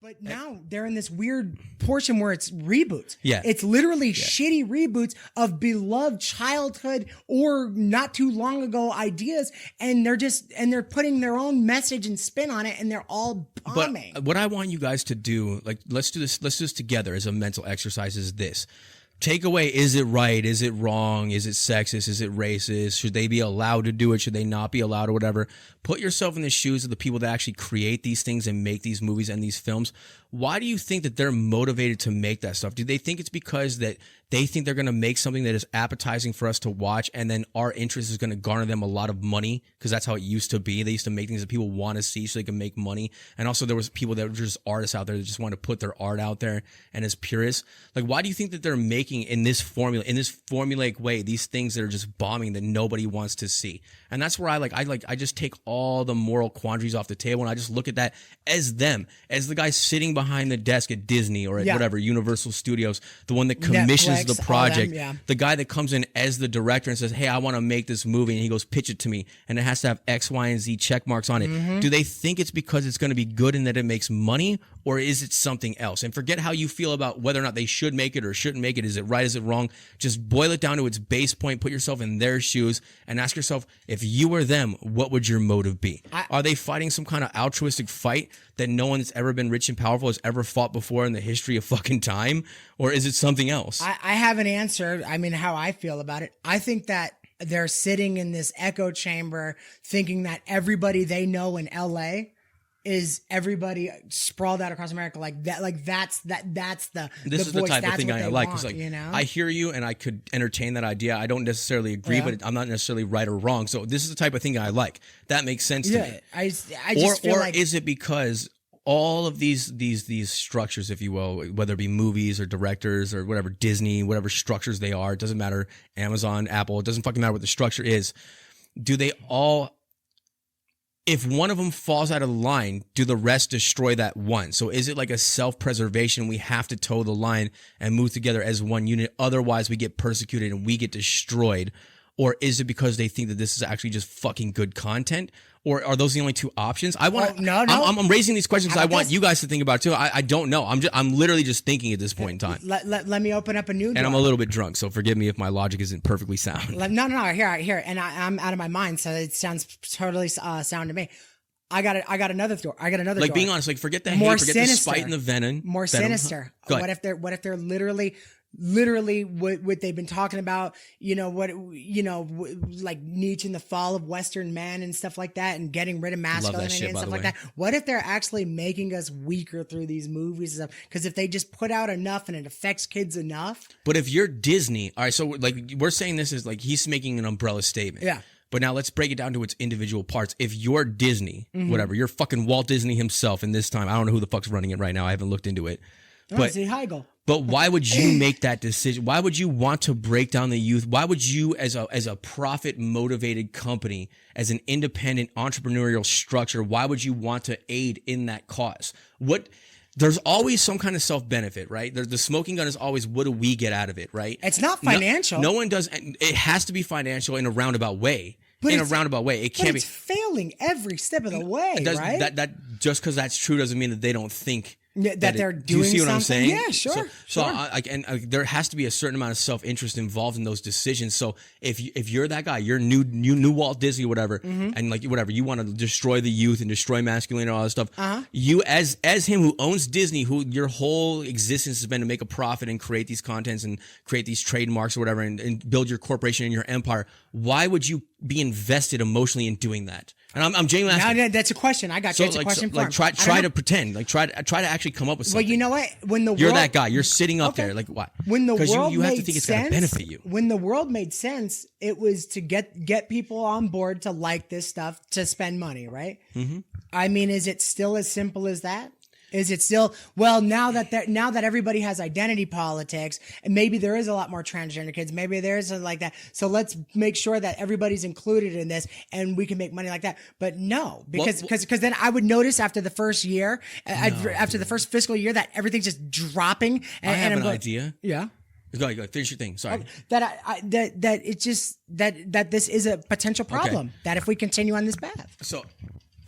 But now they're in this weird portion where it's reboots. Yeah. It's literally shitty reboots of beloved childhood or not too long ago ideas. And they're putting their own message and spin on it, and they're all bombing. But what I want you guys to do, like, let's do this together as a mental exercise, is this. Take away, is it right? Is it wrong? Is it sexist? Is it racist? Should they be allowed to do it? Should they not be allowed or whatever? Put yourself in the shoes of the people that actually create these things and make these movies and these films. Why do you think that they're motivated to make that stuff? Do they think it's because that they think they're going to make something that is appetizing for us to watch, and then our interest is going to garner them a lot of money? Because that's how it used to be. They used to make things that people want to see so they can make money. And also there was people that were just artists out there that just want to put their art out there and as purists. Like, why do you think that they're making in this formulaic way these things that are just bombing that nobody wants to see? And that's where I just take all the moral quandaries off the table, and I just look at that as them, as the guy sitting behind the desk at Disney or at whatever, Universal Studios, the one that commissions Netflix, the project, them, the guy that comes in as the director and says, hey, I want to make this movie, and he goes, pitch it to me, and it has to have X, Y, and Z check marks on it. Do they think it's because it's going to be good and that it makes money, or is it something else? And forget how you feel about whether or not they should make it or shouldn't make it. Is it right? Is it wrong? Just boil it down to its base point, put yourself in their shoes, and ask yourself, if you were them, what would your motive be? Are they fighting some kind of altruistic fight that no one that's ever been rich and powerful has ever fought before in the history of fucking time? Or is it something else? I have an answer. I mean, how I feel about it. I think that they're sitting in this echo chamber thinking that everybody they know in LA is everybody sprawled out across America like that. Like that's the this is voice. the type That's of thing what I they like. want, It's like, you know? I hear you and I could entertain that idea. I don't necessarily agree, but I'm not necessarily right or wrong. So this is the type of thing I like. That makes sense to me. I just feel like, is it because all of these structures, if you will, whether it be movies or directors or whatever, Disney, whatever structures they are, it doesn't matter, Amazon, Apple, it doesn't fucking matter what the structure is. Do they all, if one of them falls out of the line, do the rest destroy that one? So is it like a self-preservation? We have to toe the line and move together as one unit. Otherwise we get persecuted and we get destroyed. Or is it because they think that this is actually just fucking good content? Or are those the only two options? I want no. I'm raising these questions because I want you guys to think about it too. I don't know. I'm literally just thinking at this point in time. Let me open up a new door. And I'm a little bit drunk, so forgive me if my logic isn't perfectly sound. No. Here. And I'm out of my mind, so it sounds totally sound to me. I got another door. Like door. being honest, like forget the More hate, forget sinister. the spite and the venom. More sinister. Go What ahead. if they're literally what they've been talking about, like Nietzsche and the fall of Western men and stuff like that, and getting rid of masculinity and stuff like that. What if they're actually making us weaker through these movies and stuff? Because if they just put out enough and it affects kids enough. But if you're Disney, all right, so like we're saying this is like he's making an umbrella statement. Yeah. But now let's break it down to its individual parts. If you're Disney, whatever, you're fucking Walt Disney himself in this time. I don't know who the fuck's running it right now. I haven't looked into it. See Heigl. But why would you make that decision? Why would you want to break down the youth? Why would you, as a profit motivated company, as an independent entrepreneurial structure, why would you want to aid in that cause? There's always some kind of self-benefit, right? The smoking gun is always, what do we get out of it, right? It's not financial. No one does. It has to be financial in a roundabout way. It can't be. It's failing every step of the way, right? That just because that's true doesn't mean that they don't think that they're doing. Do you see what I'm saying? Yeah, sure. There has to be a certain amount of self-interest involved in those decisions. So if you're that guy, you're new Walt Disney, or whatever, and like whatever, you want to destroy the youth and destroy masculinity and all that stuff. You as him who owns Disney, who your whole existence has been to make a profit and create these contents and create these trademarks or whatever, and build your corporation and your empire. Why would you be invested emotionally in doing that? And I'm genuinely asking. No, that's a question. I got you. It's a question for him. Try to pretend. Like try to actually come up with something. Well, you know what? You're that guy. You're sitting up there. Like what? When the world you have made to think it's sense, going to benefit you. When the world made sense, it was to get people on board to like this stuff, to spend money, right? I mean, is it still as simple as that? Is it still, well, now that everybody has identity politics, and maybe there is a lot more transgender kids, maybe there is like that. So let's make sure that everybody's included in this and we can make money like that. But no, because then I would notice after the first year, after the first fiscal year, that everything's just dropping. I have an idea. Yeah. Go ahead, finish your thing. Sorry. That it's just that this is a potential problem, that if we continue on this path. So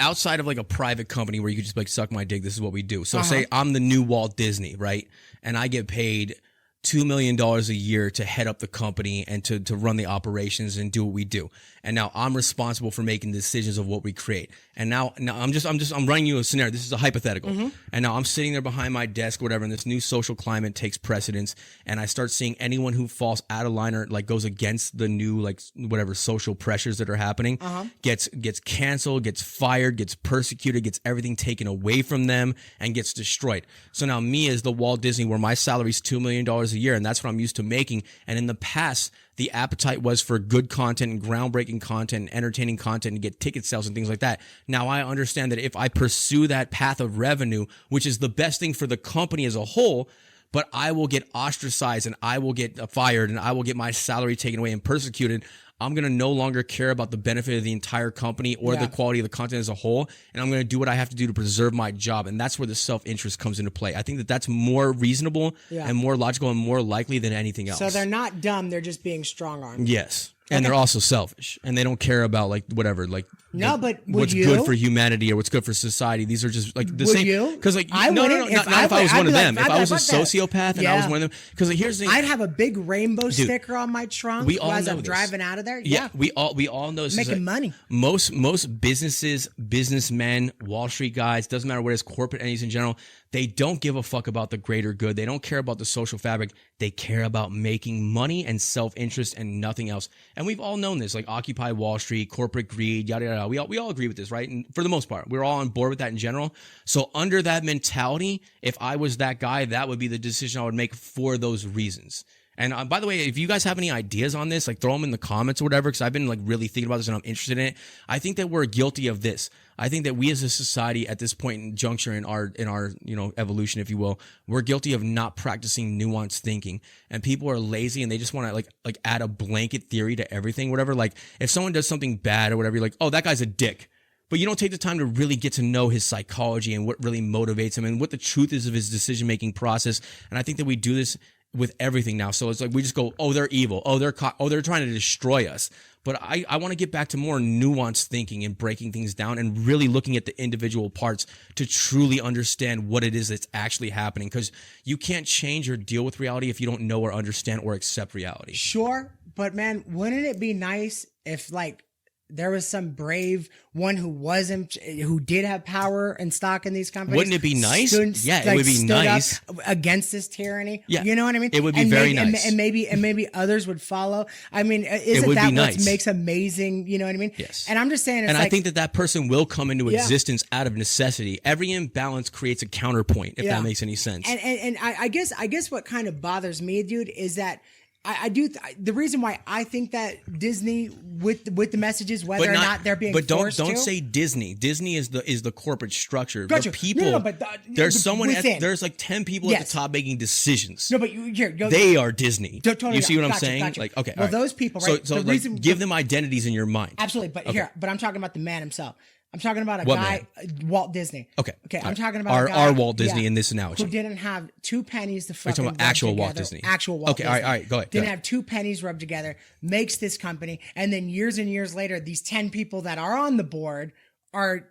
outside of like a private company where you could just like suck my dick, this is what we do. So say I'm the new Walt Disney, right? And I get paid $2 million a year to head up the company and to run the operations and do what we do. And now I'm responsible for making decisions of what we create. And now I'm running you a scenario. This is a hypothetical. And now I'm sitting there behind my desk, whatever, and this new social climate takes precedence. And I start seeing anyone who falls out of line or like goes against the new, like whatever social pressures that are happening, gets canceled, gets fired, gets persecuted, gets everything taken away from them and gets destroyed. So now me as the Walt Disney, where my salary is $2 million a year, and that's what I'm used to making. And in the past, the appetite was for good content and groundbreaking content and entertaining content and get ticket sales and things like that. Now I understand that if I pursue that path of revenue, which is the best thing for the company as a whole, but I will get ostracized and I will get fired and I will get my salary taken away and persecuted, I'm going to no longer care about the benefit of the entire company or the quality of the content as a whole. And I'm going to do what I have to do to preserve my job. And that's where the self-interest comes into play. I think that that's more reasonable and more logical and more likely than anything else. So they're not dumb. They're just being strong-armed. Yes. And they're also selfish, and they don't care about like whatever, like but what's good for humanity or what's good for society. These are just like the same. Because like I no, wouldn't. not if I was one of them. Like, if I was a sociopath and I was one of them, because like, here's the thing. I'd have a big rainbow sticker on my trunk as I'm driving out of there. Yeah, we all know this. Making money. Most businesses, businessmen, Wall Street guys, doesn't matter what it is, corporate entities in general, they don't give a fuck about the greater good. They don't care about the social fabric. They care about making money and self-interest and nothing else. And we've all known this, like Occupy Wall Street, corporate greed, yada, yada, yada. We all agree with this, right? And for the most part, we're all on board with that in general. So under that mentality, if I was that guy, that would be the decision I would make for those reasons. And by the way, if you guys have any ideas on this, like throw them in the comments or whatever, because I've been like really thinking about this and I'm interested in it. I think that we're guilty of this. I think that we as a society at this point in juncture in our evolution, if you will, we're guilty of not practicing nuanced thinking. And people are lazy and they just want to like add a blanket theory to everything, whatever. Like if someone does something bad or whatever, you're like, oh, that guy's a dick. But you don't take the time to really get to know his psychology and what really motivates him and what the truth is of his decision-making process. And I think that we do this with everything now. So it's like we just go, oh, they're evil. Oh, they're trying to destroy us. But I want to get back to more nuanced thinking and breaking things down and really looking at the individual parts to truly understand what it is that's actually happening. Because you can't change or deal with reality if you don't know or understand or accept reality. Sure. But man, wouldn't it be nice if like there was some brave one who did have power and stock in these companies? Wouldn't it be nice? It would be nice against this tyranny. Yeah, you know what I mean. It would be very nice, and maybe others would follow. I mean, isn't that what makes amazing? You know what I mean? Yes. And I'm just saying, I think that person will come into existence out of necessity. Every imbalance creates a counterpoint. If that makes any sense. And I guess what kind of bothers me, dude, is that. I do. The reason why I think that Disney with the messages, whether or not they're being forced to. But don't say Disney. Disney is the corporate structure. Gotcha. The people. But there's someone. There's like 10 people at the top making decisions. No, but they are Disney. Totally, you see what I'm saying? Gotcha. Like, okay. Well, those people, right? So give them identities in your mind. Absolutely, but I'm talking about the man himself. I'm talking about a guy, Walt Disney. Okay. I'm talking about our Walt Disney in this analogy. Who didn't have 2 pennies to fucking rub actual together. Walt Disney. Actual Walt Disney. Okay, all right, go ahead. Didn't have 2 pennies rubbed together, makes this company, and then years and years later, these 10 people that are on the board are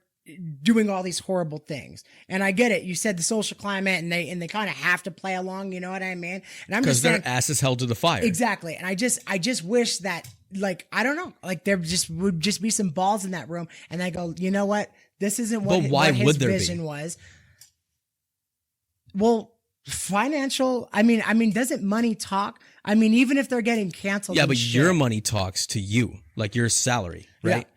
doing all these horrible things. And I get it. You said the social climate and they kind of have to play along, you know what I mean? And I'm just saying, because their ass is held to the fire. Exactly. And I just wish that, like, I don't know, like there would just be some balls in that room and they go, you know what? This isn't what his vision was. Well, financial, I mean, doesn't money talk? I mean, even if they're getting canceled. Yeah, but your money talks to you, like your salary, right? Yeah.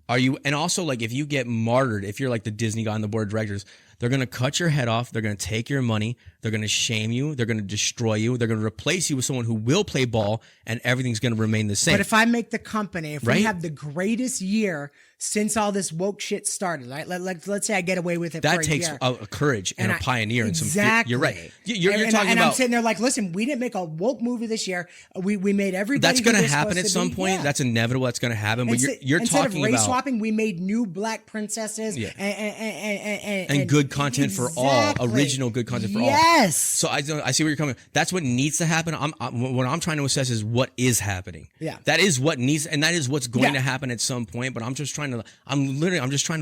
Are you, and also like if you get martyred, if you're like the Disney guy on the board of directors, they're going to cut your head off. They're going to take your money. They're going to shame you. They're going to destroy you. They're going to replace you with someone who will play ball and everything's going to remain the same. But if I make the company, if we have the greatest year since all this woke shit started, right? Let's say I get away with it. That for takes a courage and a pioneer and some. Exactly. You're right. You're talking about. And I'm sitting there like, listen, we didn't make a woke movie this year. We made everybody. That's going to happen at some point. Yeah. That's inevitable. That's going to happen. But you're instead talking of race about swapping, we made new black princesses. And good content for all. Original good content for all. Yes. So I see where you're coming. That's what needs to happen. What I'm trying to assess is what is happening. Yeah. That is what needs, and that is what's going Yeah. to happen at some point. But I'm just trying to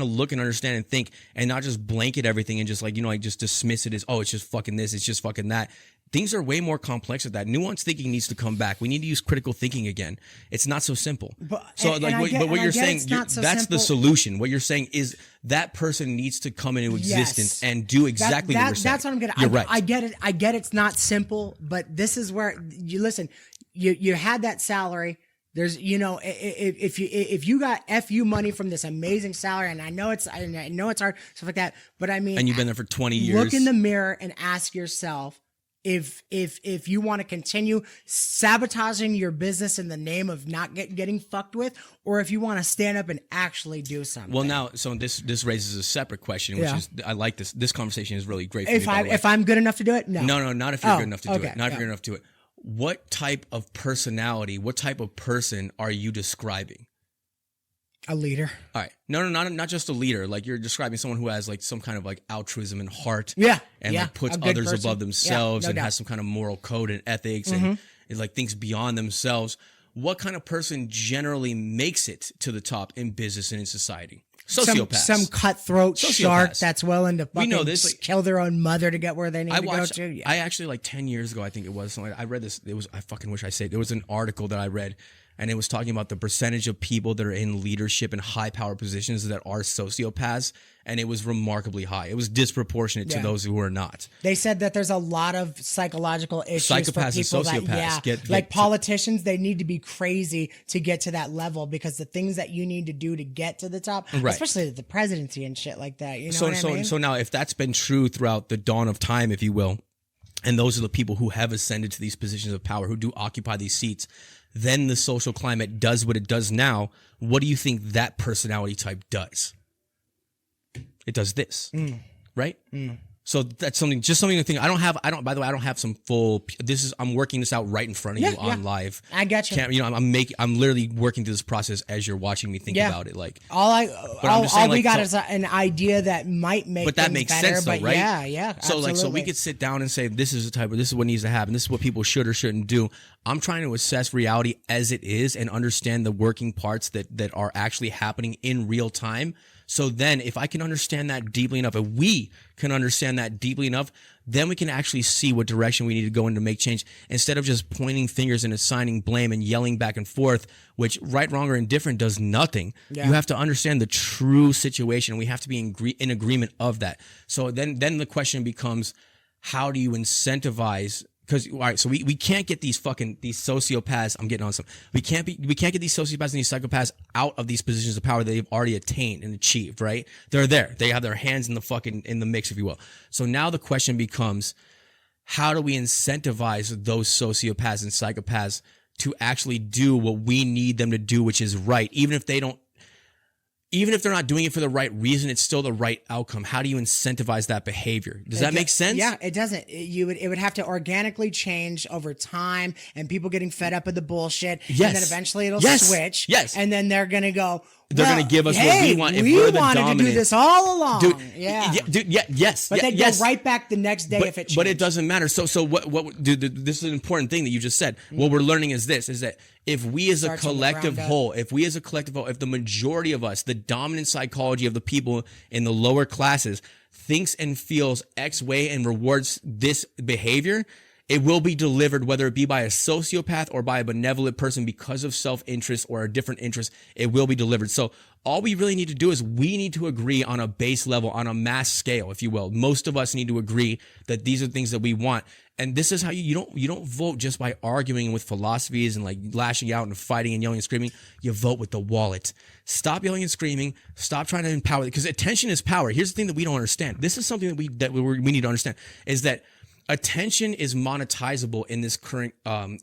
look and understand and think, and not just blanket everything and just like, like just dismiss it as, oh, it's just fucking this, it's just fucking that. Things are way more complex than that. Nuanced thinking needs to come back. We need to use critical thinking again. It's not so simple. But what you're saying, that's the solution. What you're saying is that person needs to come into existence and do exactly what you're saying. That's what I'm getting. You're right. I get it. I get it's not simple, but this is where you listen. You had that salary. There's, if you got FU money from this amazing salary, and I know it's hard, stuff like that, but I mean, and you've been there for 20 years. Look in the mirror and ask yourself, if you want to continue sabotaging your business in the name of not getting fucked with, or if you want to stand up and actually do something. Well, now, so this raises a separate question, which is, I like this. This conversation is really great for me. If I'm good enough to do it, no, not if you're good enough to do it. Not if you're good enough to do it. What type of personality, what type of person are you describing? A leader. All right. No, not just a leader. Like you're describing someone who has like some kind of like altruism and heart. Yeah. And like puts others above themselves and doubt. has some kind of moral code and ethics and is like thinks beyond themselves. What kind of person generally makes it to the top in business and in society? Sociopaths. Some cutthroat shark that's willing to fucking kill their own mother to get where they need to go to. Yeah. I actually, like 10 years ago, I think it was, I read this. I fucking wish I said, there was an article that I read, and it was talking about the percentage of people that are in leadership and high power positions that are sociopaths, and it was remarkably high. It was disproportionate to those who are not. They said that there's a lot of psychological issues Psychopaths for people and sociopaths like politicians, they need to be crazy to get to that level, because the things that you need to do to get to the top, especially the presidency and shit like that. You know what I mean? So now, if that's been true throughout the dawn of time, if you will, and those are the people who have ascended to these positions of power, who do occupy these seats, then the social climate does what it does now. What do you think that personality type does? It does this, right? So that's something to think. By the way, I don't have some full, I'm working this out right in front of you on live. I got you. I'm literally working through this process as you're watching me think about it. Like all we got is an idea that might make but that makes better, sense though, but right? Yeah. So absolutely. so we could sit down and say, this is what needs to happen. This is what people should or shouldn't do. I'm trying to assess reality as it is and understand the working parts that are actually happening in real time. So then if I can understand that deeply enough, if we can understand that deeply enough, then we can actually see what direction we need to go in to make change, instead of just pointing fingers and assigning blame and yelling back and forth, which right, wrong, or indifferent does nothing. You have to understand the true situation. We have to be in agreement of that. So then the question becomes, how do you incentivize? Because all right, so we can't get these sociopaths. I'm getting on some. We can't get these sociopaths and these psychopaths out of these positions of power that they've already attained and achieved. Right? They're there. They have their hands in the mix, if you will. So now the question becomes, how do we incentivize those sociopaths and psychopaths to actually do what we need them to do, which is right, even if they're not doing it for the right reason, it's still the right outcome. How do you incentivize that behavior? Does that make sense? Yeah, it doesn't. It would have to organically change over time, and people getting fed up with the bullshit. Yes. And then eventually it'll switch. Yes. And then they're going to go, they're going to give us what we want. If we we're the wanted dominant, to do this all along. Dude, Yes. But they'd go right back the next day if it changed. But it doesn't matter. So what dude, this is an important thing that you just said. What we're learning is that if we as a collective whole, if the majority of us, the dominant psychology of the people in the lower classes thinks and feels X way and rewards this behavior, it will be delivered, whether it be by a sociopath or by a benevolent person because of self-interest or a different interest. It will be delivered. So all we really need to do is we need to agree on a base level, on a mass scale, if you will. Most of us need to agree that these are things that we want. And this is how you don't vote just by arguing with philosophies and like lashing out and fighting and yelling and screaming. You vote with the wallet. Stop yelling and screaming. Stop trying to empower, because attention is power. Here's the thing that we don't understand. This is something that we need to understand, is that attention is monetizable in this current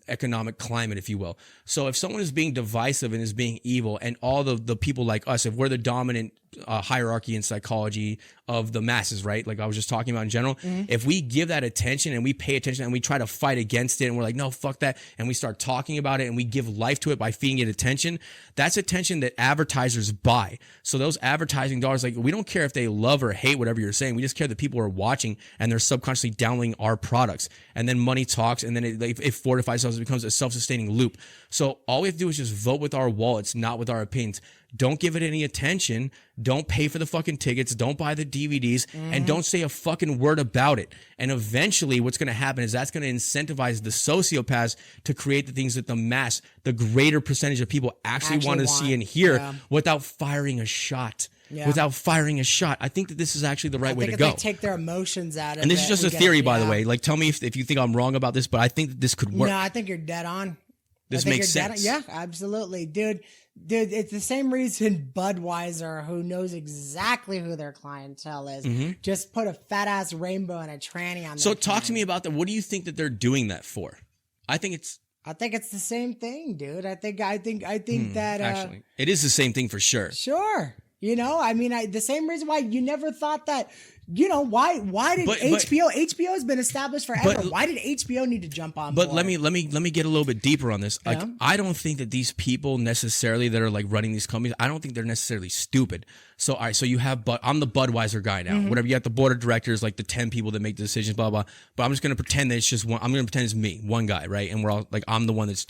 economic climate, if you will. So if someone is being divisive and is being evil, and all the people like us, if we're the dominant hierarchy in psychology of the masses, right? Like I was just talking about in general, if we give that attention and we pay attention and we try to fight against it and we're like, no, fuck that, and we start talking about it and we give life to it by feeding it attention, that's attention that advertisers buy. So those advertising dollars, like, we don't care if they love or hate whatever you're saying. We just care that people are watching and they're subconsciously downloading our our products, and then money talks, and then it fortifies us. It becomes a self-sustaining loop. So all we have to do is just vote with our wallets, not with our opinions. Don't give it any attention. Don't pay for the fucking tickets. Don't buy the DVDs, and don't say a fucking word about it. And eventually what's going to happen is that's going to incentivize the sociopaths to create the things that the mass, the greater percentage of people actually want to see and hear without firing a shot. Without firing a shot. I think that this is actually the right way to go. They take their emotions out of it. And this is just a theory, by the way. Like, tell me if you think I'm wrong about this, but I think that this could work. No, I think you're dead on. This makes sense. Yeah, absolutely. Dude, it's the same reason Budweiser, who knows exactly who their clientele is, just put a fat ass rainbow and a tranny on. So talk to me about that. What do you think that they're doing that for? I think it's the same thing, dude. I think that actually it is the same thing for sure. Sure. You know, I mean, the same reason why you never thought that, you know, why did HBO has been established forever. Why did HBO need to jump on board? But let me get a little bit deeper on this. Like, I don't think that these people necessarily that are like running these companies, I don't think they're necessarily stupid. So, all right, so you have, I'm the Budweiser guy now. Whatever, you got the board of directors, like the 10 people that make the decisions, blah, blah. But I'm just going to pretend that it's just one, I'm going to pretend it's me, one guy, right? And we're all like, I'm the one that's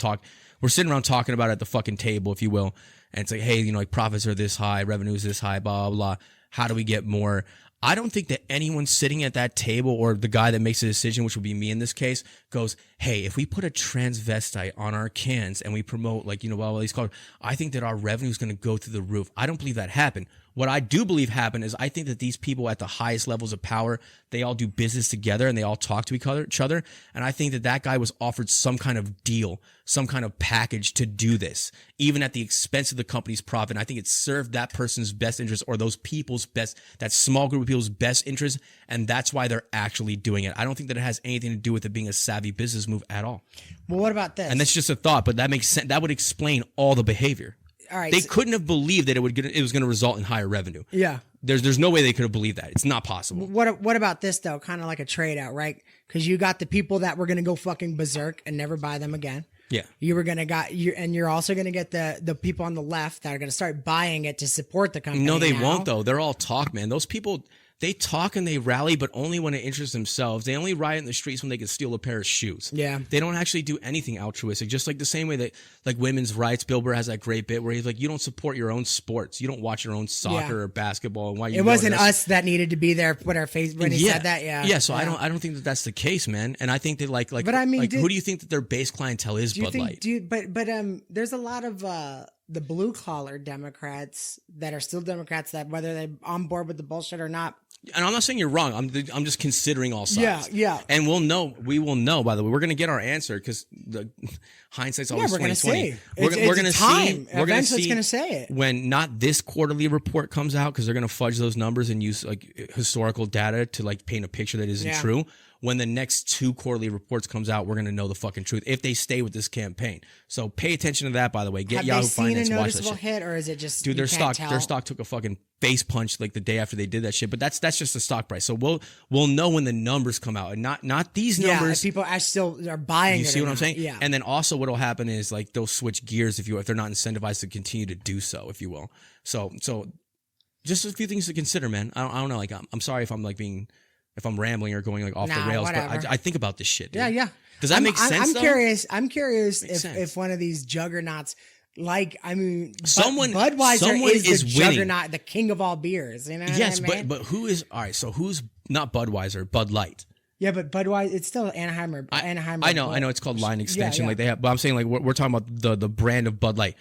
we're sitting around talking about it at the fucking table, if you will. And it's like, hey, you know, like profits are this high, revenue is this high, blah, blah, blah. How do we get more? I don't think that anyone sitting at that table or the guy that makes a decision, which would be me in this case, goes, hey, if we put a transvestite on our cans and we promote, like, you know, well, he's called, I think that our revenue is going to go through the roof. I don't believe that happened. What I do believe happened is I think that these people at the highest levels of power, they all do business together and they all talk to each other. And I think that that guy was offered some kind of deal, some kind of package to do this, even at the expense of the company's profit. And I think it served that person's best interest or those people's best, that small group of people's best interest. And that's why they're actually doing it. I don't think that it has anything to do with it being a savvy business move at all. Well, what about this? And that's just a thought, but that makes sense. That would explain all the behavior. All right, they couldn't have believed that it was going to result in higher revenue. Yeah. There's no way they could have believed that. It's not possible. What about this though? Kind of like a trade out, right? Because you got the people that were going to go fucking berserk and never buy them again. Yeah. You're also going to get the people on the left that are going to start buying it to support the company. No, they won't though. They're all talk, man. Those people, they talk and they rally, but only when it interests themselves. They only riot in the streets when they can steal a pair of shoes. Yeah. They don't actually do anything altruistic. Just like the same way that, like, women's rights, Bill Burr has that great bit where he's like, you don't support your own sports. You don't watch your own soccer or basketball. And why you? It wasn't us that needed to be there when he said that. Yeah. Yeah. So I don't think that that's the case, man. And I think that but I mean, who do you think that their base clientele is? Bud Light. But there's a lot of the blue collar Democrats that are still Democrats that whether they're on board with the bullshit or not. And I'm not saying you're wrong. I'm just considering all sides. Yeah. And we will know, by the way. We're going to get our answer because the hindsight's always 20/20. We're going to see. We're going to see. It's going to say it when not this quarterly report comes out because they're going to fudge those numbers and use like historical data to like paint a picture that isn't true. When the next 2 quarterly reports comes out, we're going to know the fucking truth if they stay with this campaign. So pay attention to that, by the way. Get Yahoo Finance, watch that shit. Hit, or is it just dude? Their stock took a fucking face punch like the day after they did that shit. But that's just the stock price. So we'll know when the numbers come out, and not these numbers. People still are buying. You see what I'm saying? Yeah. And then also what'll happen is like they'll switch gears if they're not incentivized to continue to do so, if you will. So just a few things to consider, man. I don't know. Like I'm sorry if I'm like being. If I'm rambling or going like off the rails, whatever. but I think about this shit, dude. Yeah. Does that make sense? I'm curious if one of these juggernauts, like, I mean, Budweiser is the juggernaut, the king of all beers. You know? Yes, what I mean? but who is all right? So who's not Budweiser? Bud Light. Yeah, but Budweiser, it's still Anaheim. I know. It's called line extension, yeah. like they have. But I'm saying like we're talking about the brand of Bud Light.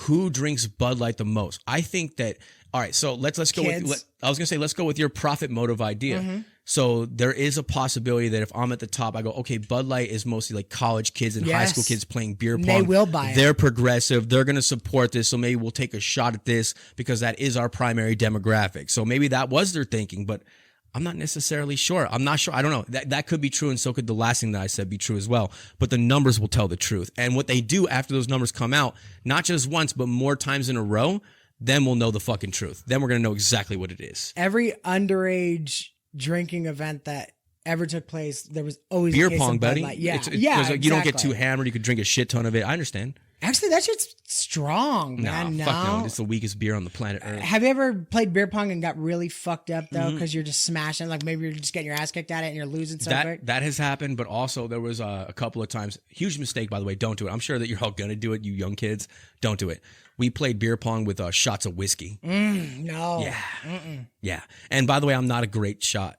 Who drinks Bud Light the most? I think that. All right, so let's go with. I was gonna say let's go with your profit motive idea. Mm-hmm. So there is a possibility that if I'm at the top, I go, okay, Bud Light is mostly like college kids and high school kids playing beer pong. They will buy it. They're progressive. They're gonna support this. So maybe we'll take a shot at this because that is our primary demographic. So maybe that was their thinking, but I'm not necessarily sure. I'm not sure. I don't know. That could be true, and so could the last thing that I said be true as well. But the numbers will tell the truth. And what they do after those numbers come out, not just once, but more times in a row, then we'll know the fucking truth. Then we're going to know exactly what it is. Every underage drinking event that ever took place, there was always beer a case pong, of buddy. Bud Light. Yeah, exactly. You don't get too hammered. You could drink a shit ton of it. I understand. Actually, that shit's strong, man. Nah, fuck no. It's the weakest beer on the planet Earth. Have you ever played beer pong and got really fucked up though? Because you're just smashing, like maybe you're just getting your ass kicked at it and you're losing so quick. That has happened, but also there was a couple of times. Huge mistake, by the way. Don't do it. I'm sure that you're all gonna do it, you young kids. Don't do it. We played beer pong with shots of whiskey. No. Yeah. Yeah. And by the way, I'm not a great shot.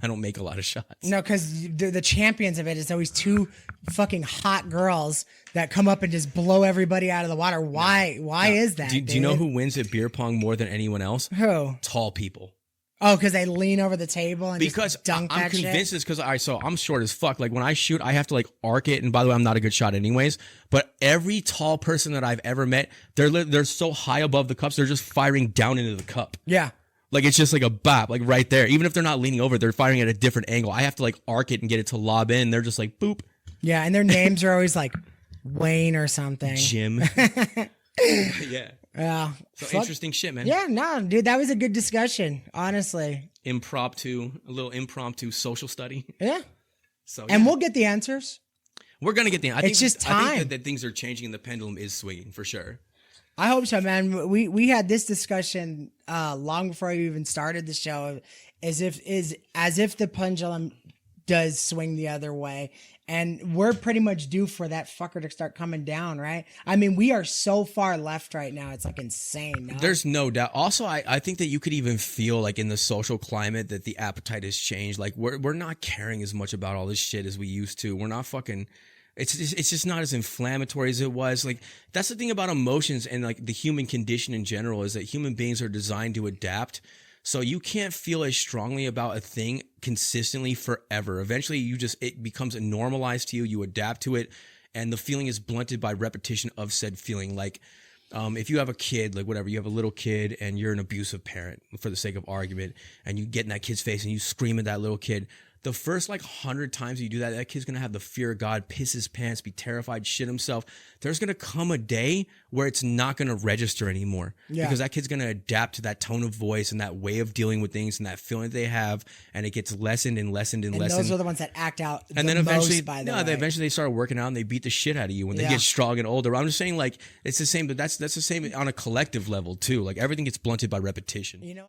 I don't make a lot of shots. No, because the champions of it is always two fucking hot girls that come up and just blow everybody out of the water. Why? Why is that? Do you know who wins at beer pong more than anyone else? Who? Tall people. Oh, because they lean over the table and because just dunk I'm that convinced shit? it's because so I'm short as fuck. Like when I shoot, I have to like arc it. And by the way, I'm not a good shot anyways. But every tall person that I've ever met, they're so high above the cups, they're just firing down into the cup. Yeah. Like it's just like a bop, like right there. Even if they're not leaning over, they're firing at a different angle. I have to like arc it and get it to lob in. They're just like boop. Yeah, and their names are always like Wayne or something. Jim. Yeah. Yeah. So interesting shit, man. Yeah, no, dude, that was a good discussion, honestly. A little impromptu social study. Yeah. So And we'll get the answers. we're gonna get the. It's just I time. think that things are changing and the pendulum is swinging for sure. I hope so, man. We had this discussion long before we even started the show, as if the pendulum does swing the other way, and we're pretty much due for that fucker to start coming down, right? I mean, we are so far left right now; it's like insane. No? There's no doubt. Also, I think that you could even feel like in the social climate that the appetite has changed. Like we're not caring as much about all this shit as we used to. We're not fucking. It's just not as inflammatory as it was. Like that's the thing about emotions and like the human condition in general is that human beings are designed to adapt. So you can't feel as strongly about a thing consistently forever. Eventually it becomes normalized to you. You adapt to it and the feeling is blunted by repetition of said feeling. Like if you have a kid, like whatever, you have a little kid and you're an abusive parent for the sake of argument and you get in that kid's face and you scream at that little kid. The first like 100 times you do that, that kid's going to have the fear of God, piss his pants, be terrified, shit himself. There's going to come a day where it's not going to register anymore because that kid's going to adapt to that tone of voice and that way of dealing with things and that feeling that they have. And it gets lessened and lessened and lessened. Those are the ones that act out and then eventually, eventually they start working out and they beat the shit out of you when they get strong and older. I'm just saying like, it's the same, but that's the same on a collective level too. Like everything gets blunted by repetition. You know?